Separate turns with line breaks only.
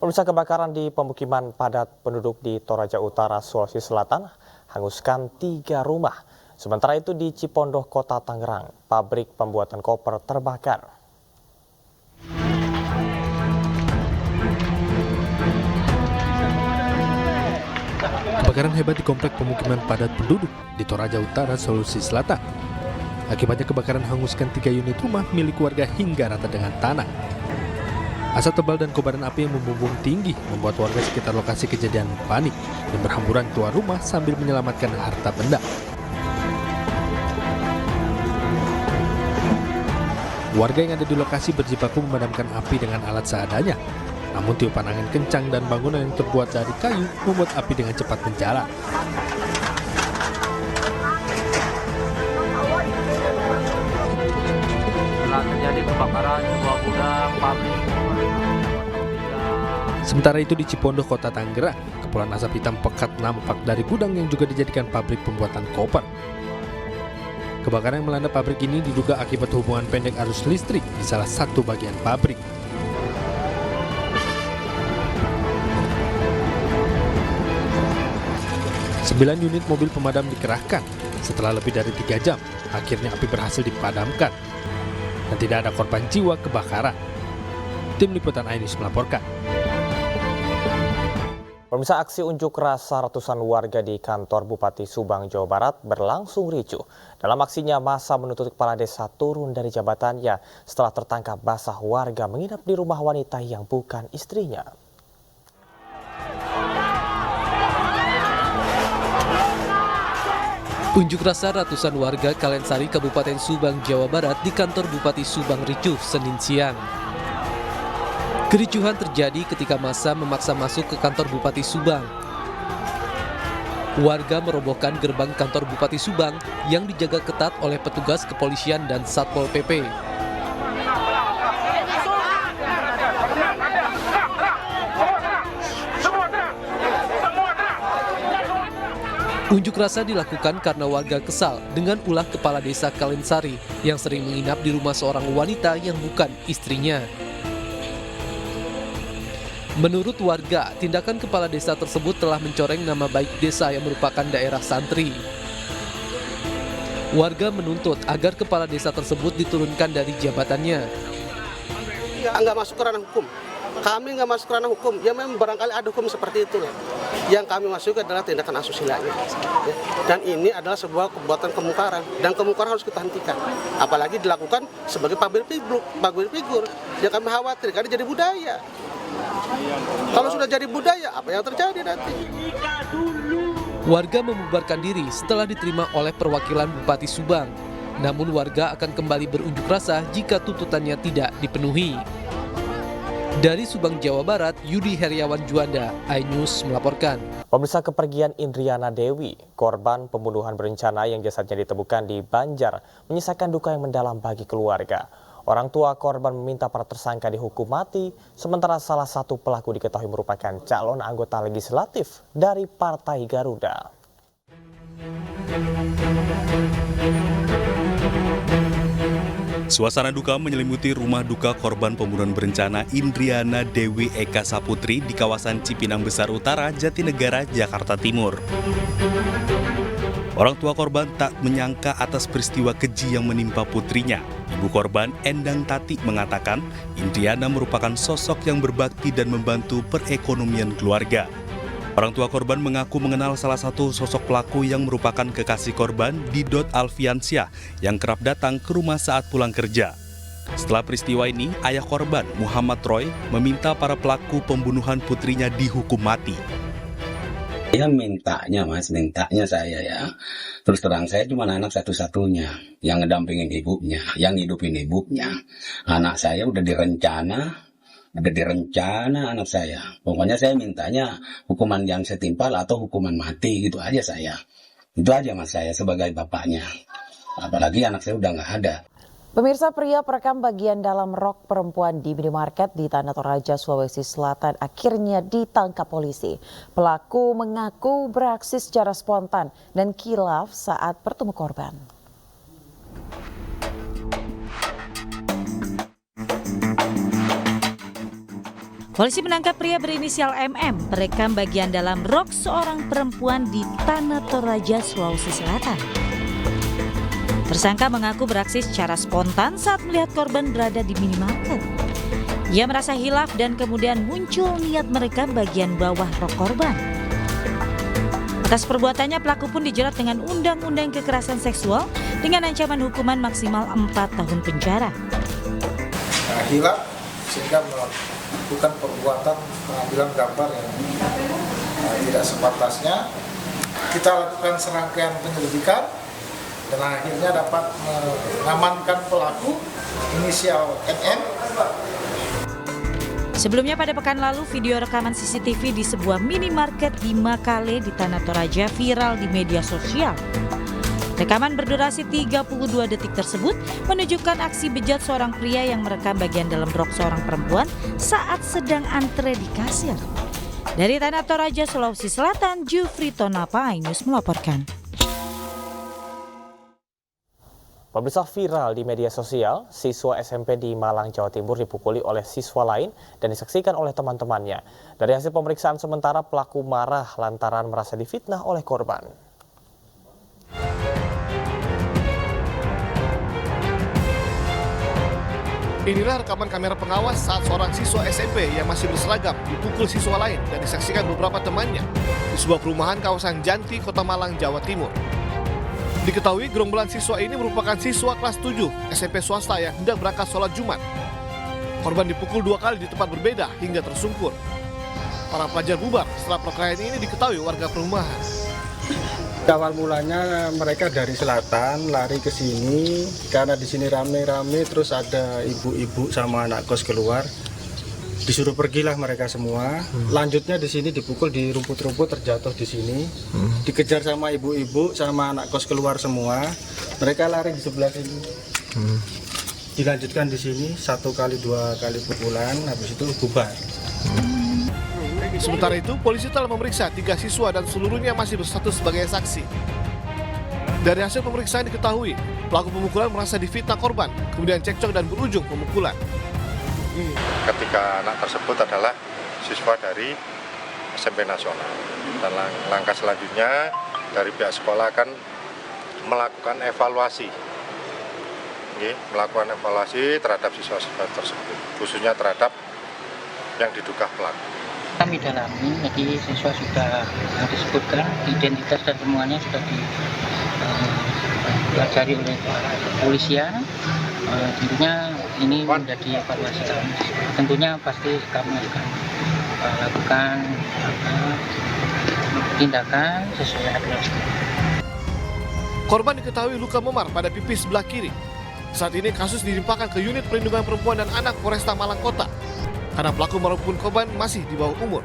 Pemirsa, kebakaran di pemukiman padat penduduk di Toraja Utara, Sulawesi Selatan hanguskan 3 rumah. Sementara itu di Cipondoh, Kota Tangerang, pabrik pembuatan koper terbakar.
Kebakaran hebat di komplek pemukiman padat penduduk di Toraja Utara, Sulawesi Selatan. Akibatnya kebakaran hanguskan 3 unit rumah milik warga hingga rata dengan tanah. Asap tebal dan kobaran api yang membumbung tinggi membuat warga sekitar lokasi kejadian panik dan berhamburan keluar rumah sambil menyelamatkan harta benda. Warga yang ada di lokasi berjibaku memadamkan api dengan alat seadanya. Namun tiupan angin kencang dan bangunan yang terbuat dari kayu membuat api dengan cepat menjalar.
Setelah terjadi kebakaran sebuah gudang pabrik.
Sementara itu di Cipondoh, Kota Tangerang, kepulan asap hitam pekat nampak dari gudang yang juga dijadikan pabrik pembuatan koper. Kebakaran yang melanda pabrik ini diduga akibat hubungan pendek arus listrik di salah satu bagian pabrik. Sembilan unit mobil pemadam dikerahkan. Setelah lebih dari 3 jam, akhirnya api berhasil dipadamkan. Dan tidak ada korban jiwa kebakaran. Tim Liputan iNews melaporkan.
Pemirsa, aksi unjuk rasa ratusan warga di kantor Bupati Subang, Jawa Barat berlangsung ricuh. Dalam aksinya, massa menuntut kepala desa turun dari jabatannya setelah tertangkap basah warga menginap di rumah wanita yang bukan istrinya.
Unjuk rasa ratusan warga Kalensari, Kabupaten Subang, Jawa Barat di kantor Bupati Subang ricuh Senin siang. Kericuhan terjadi ketika massa memaksa masuk ke kantor Bupati Subang. Warga merobohkan gerbang kantor Bupati Subang yang dijaga ketat oleh petugas kepolisian dan Satpol PP. Unjuk rasa dilakukan karena warga kesal dengan ulah kepala desa Kalensari yang sering menginap di rumah seorang wanita yang bukan istrinya. Menurut warga, tindakan kepala desa tersebut telah mencoreng nama baik desa yang merupakan daerah santri. Warga menuntut agar kepala desa tersebut diturunkan dari jabatannya.
Nggak masuk ke ranah hukum. Kami nggak masuk ke ranah hukum. Ya memang barangkali ada hukum seperti itu. Yang kami masuk adalah tindakan asusila. Dan ini adalah sebuah perbuatan kemungkaran. Dan kemungkaran harus kita hentikan. Apalagi dilakukan sebagai public figure. Yang kami khawatir karena jadi budaya. Kalau sudah jadi budaya, apa yang terjadi nanti?
Warga membubarkan diri setelah diterima oleh perwakilan Bupati Subang. Namun warga akan kembali berunjuk rasa jika tuntutannya tidak dipenuhi. Dari Subang, Jawa Barat, Yudi Heriawan Juanda, iNews melaporkan.
Pemirsa, kepergian Indriana Dewi, korban pembunuhan berencana yang jasadnya ditemukan di Banjar, menyisakan duka yang mendalam bagi keluarga. Orang tua korban meminta para tersangka dihukum mati, sementara salah satu pelaku diketahui merupakan calon anggota legislatif dari Partai Garuda.
Suasana duka menyelimuti rumah duka korban pembunuhan berencana Indriana Dewi Eka Saputri di kawasan Cipinang Besar Utara, Jatinegara, Jakarta Timur. Orang tua korban tak menyangka atas peristiwa keji yang menimpa putrinya. Ibu korban, Endang Tati, mengatakan Indriana merupakan sosok yang berbakti dan membantu perekonomian keluarga. Orang tua korban mengaku mengenal salah satu sosok pelaku yang merupakan kekasih korban, Didot Alfiansyah, yang kerap datang ke rumah saat pulang kerja. Setelah peristiwa ini, ayah korban, Muhammad Roy, meminta para pelaku pembunuhan putrinya dihukum mati.
Ya mintanya saya ya. Terus terang saya cuma anak satu-satunya yang ngedampingin ibunya, yang hidupin ibunya. Anak saya udah direncana anak saya. Pokoknya saya mintanya hukuman yang setimpal atau hukuman mati gitu aja saya. Itu aja mas saya sebagai bapaknya. Apalagi anak saya udah nggak ada.
Pemirsa, pria perekam bagian dalam rok perempuan di minimarket di Tanah Toraja, Sulawesi Selatan akhirnya ditangkap polisi. Pelaku mengaku beraksi secara spontan dan kilaf saat bertemu korban.
Polisi menangkap pria berinisial MM merekam bagian dalam rok seorang perempuan di Tanah Toraja, Sulawesi Selatan. Tersangka mengaku beraksi secara spontan saat melihat korban berada di minimarket. Ia merasa hilaf dan kemudian muncul niat merekam bagian bawah rok korban. Atas perbuatannya pelaku pun dijerat dengan Undang-Undang Kekerasan Seksual dengan ancaman hukuman maksimal 4 tahun penjara.
Hilaf sehingga melakukan perbuatan pengambilan gambar yang tidak sepantasnya. Kita lakukan serangkaian penyelidikan dan akhirnya dapat mengamankan pelaku inisial NM.
Sebelumnya pada pekan lalu, video rekaman CCTV di sebuah minimarket di Makale di Tanah Toraja viral di media sosial. Rekaman berdurasi 32 detik tersebut menunjukkan aksi bejat seorang pria yang merekam bagian dalam rok seorang perempuan saat sedang antre di kasir. Dari Tanah Toraja, Sulawesi Selatan, Jufri Tonapa, iNews melaporkan.
Pemirsa, viral di media sosial, siswa SMP di Malang, Jawa Timur dipukuli oleh siswa lain dan disaksikan oleh teman-temannya. Dari hasil pemeriksaan sementara, pelaku marah lantaran merasa difitnah oleh korban.
Inilah rekaman kamera pengawas saat seorang siswa SMP yang masih berseragam dipukul siswa lain dan disaksikan beberapa temannya di sebuah perumahan kawasan Janti, Kota Malang, Jawa Timur. Diketahui gerombolan siswa ini merupakan siswa kelas 7 SMP swasta yang hendak berangkat sholat Jumat. Korban dipukul 2 kali di tempat berbeda hingga tersungkur. Para pelajar bubar setelah perkelahian ini diketahui warga perumahan.
Awal mulanya mereka dari selatan lari ke sini karena di sini rame-rame, terus ada ibu-ibu sama anak kos keluar. Disuruh pergilah mereka semua. Lanjutnya di sini dipukul di rumput-rumput, terjatuh di sini. Dikejar sama ibu-ibu sama anak kos keluar semua. Mereka lari di sebelah sini. Dilanjutkan di sini 1 kali 2 kali pukulan, habis itu bubar.
Sementara itu, polisi telah memeriksa 3 siswa dan seluruhnya masih berstatus sebagai saksi. Dari hasil pemeriksaan diketahui, pelaku pemukulan merasa difitnah korban, kemudian cekcok dan berujung pemukulan.
Ketika anak tersebut adalah siswa dari SMP Nasional. Dan langkah selanjutnya dari pihak sekolah akan melakukan evaluasi. Melakukan evaluasi terhadap siswa-siswa tersebut, khususnya terhadap yang diduga pelaku.
Kami dalami, jadi siswa sudah disebutkan identitas dan semuanya sudah dipelajari oleh kepolisian. Tentunya ini menjadi evaluasi kami. Tentunya pasti kami akan lakukan tindakan sesuai aturan sekolah.
Korban diketahui luka memar pada pipi sebelah kiri. Saat ini kasus dilimpahkan ke Unit Perlindungan Perempuan dan Anak Polresta Malang Kota karena pelaku maupun korban masih di bawah umur.